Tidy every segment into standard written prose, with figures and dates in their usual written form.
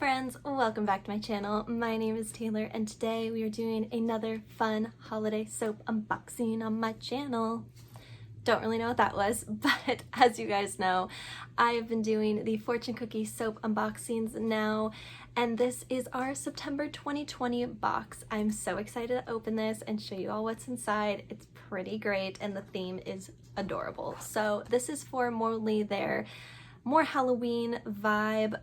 friends, welcome back to my channel. My name is Taylor and today we are doing another fun holiday soap unboxing on my channel. Don't really know what that was, but as you guys know, I have been doing the Fortune Cookie soap unboxings now, and this is our September 2020 box. I'm so excited to open this and show you all what's inside. It's pretty great and the theme is adorable. So this is for their more Halloween vibe.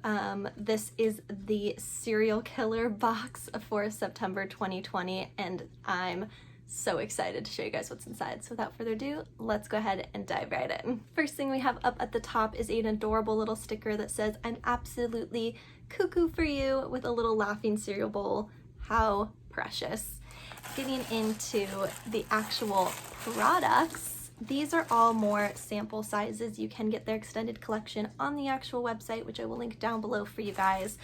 This is the serial killer box for September 2020 and I'm so excited to show you guys what's inside. So without further ado, let's go ahead and dive right in. First thing we have up at the top is an adorable little sticker that says, "I'm absolutely cuckoo for you," with a little laughing cereal bowl. How precious. Getting into the actual products, these are all more sample sizes. You can get their extended collection on the actual website, which I will link down below for you guys.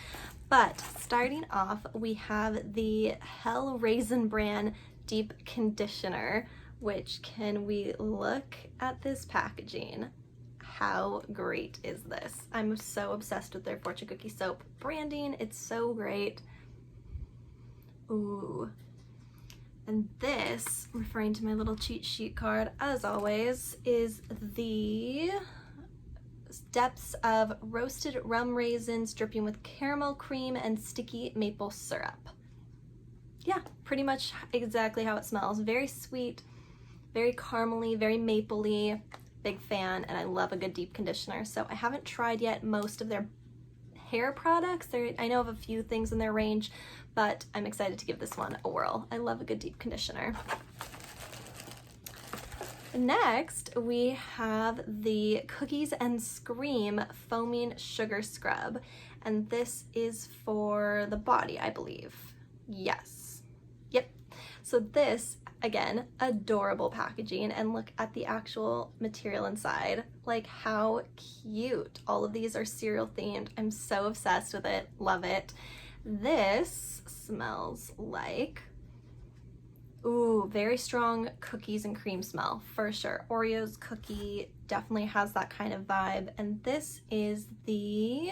But starting off, we have the Hell Raisin brand deep conditioner, which, can we look at this packaging? How great is this? I'm so obsessed with their Fortune Cookie soap branding. It's so great. Ooh. And this, referring to my little cheat sheet card, as always, is the depths of roasted rum raisins dripping with caramel cream and sticky maple syrup. Yeah, pretty much exactly how it smells. Very sweet, very caramely, very mapley. Big fan, and I love a good deep conditioner. So I haven't tried yet most of their hair products. I know of a few things in their range, but I'm excited to give this one a whirl. I love a good deep conditioner. Next, we have the Cookies and Scream Foaming Sugar Scrub, and this is for the body, I believe. Yes. Yep. So this, again, adorable packaging, and look at the actual material inside. Like, how cute. All of these are cereal themed. I'm so obsessed with it. Love it. This smells like, ooh, very strong cookies and cream smell for sure. Oreos cookie definitely has that kind of vibe. And this is the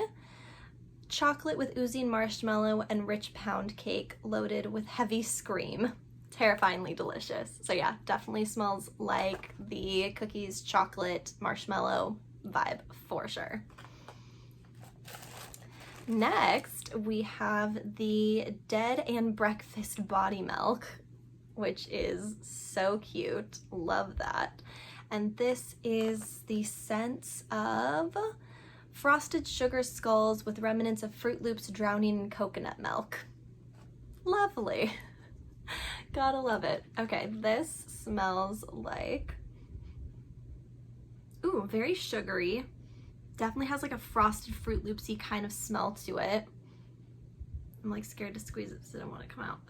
chocolate with oozing marshmallow and rich pound cake loaded with heavy Scream. Terrifyingly delicious. So yeah, definitely smells like the cookies, chocolate, marshmallow vibe for sure. Next, we have the Dead and Breakfast Body Milk, which is so cute. Love that. And this is the scents of frosted sugar skulls with remnants of Fruit Loops drowning in coconut milk. Lovely. Gotta love it. Okay, this smells like, ooh, very sugary. Definitely has like a frosted Fruit Loopsy kind of smell to it. I'm like scared to squeeze it so I don't want it to come out.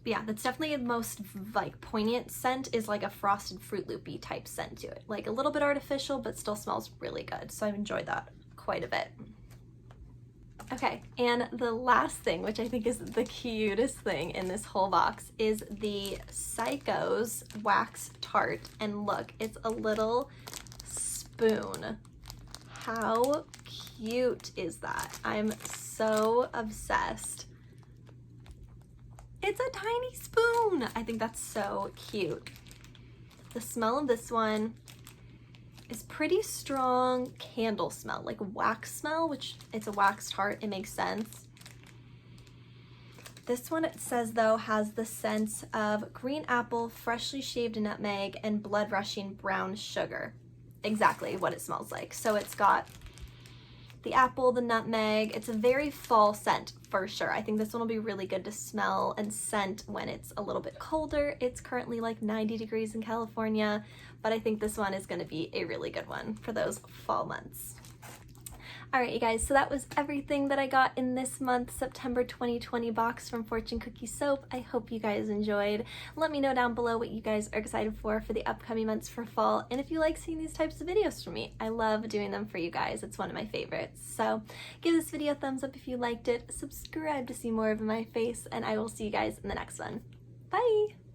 But yeah, that's definitely the most like poignant scent, is like a frosted Fruit Loopy type scent to it. Like a little bit artificial, but still smells really good. So I've enjoyed that quite a bit. Okay, and the last thing, which I think is the cutest thing in this whole box, is the Psychos Wax Tart. And look, it's a little spoon. How cute is that? I'm so obsessed. It's a tiny spoon. I think that's so cute. The smell of this one is pretty strong candle smell, like wax smell, which it's a wax tart, it makes sense. This one, it says though, has the scents of green apple, freshly shaved nutmeg, and blood rushing brown sugar. Exactly what it smells like. So it's got the apple, the nutmeg. It's a very fall scent for sure. I think this one will be really good to smell and scent when it's a little bit colder. It's currently like 90 degrees in California, but I think this one is going to be a really good one for those fall months. All right, you guys, so that was everything that I got in this month's September 2020 box from Fortune Cookie Soap. I hope you guys enjoyed. Let me know down below what you guys are excited for the upcoming months for fall, and if you like seeing these types of videos from me. I love doing them for you guys. It's one of my favorites. So give this video a thumbs up if you liked it, subscribe to see more of my face, and I will see you guys in the next one. Bye!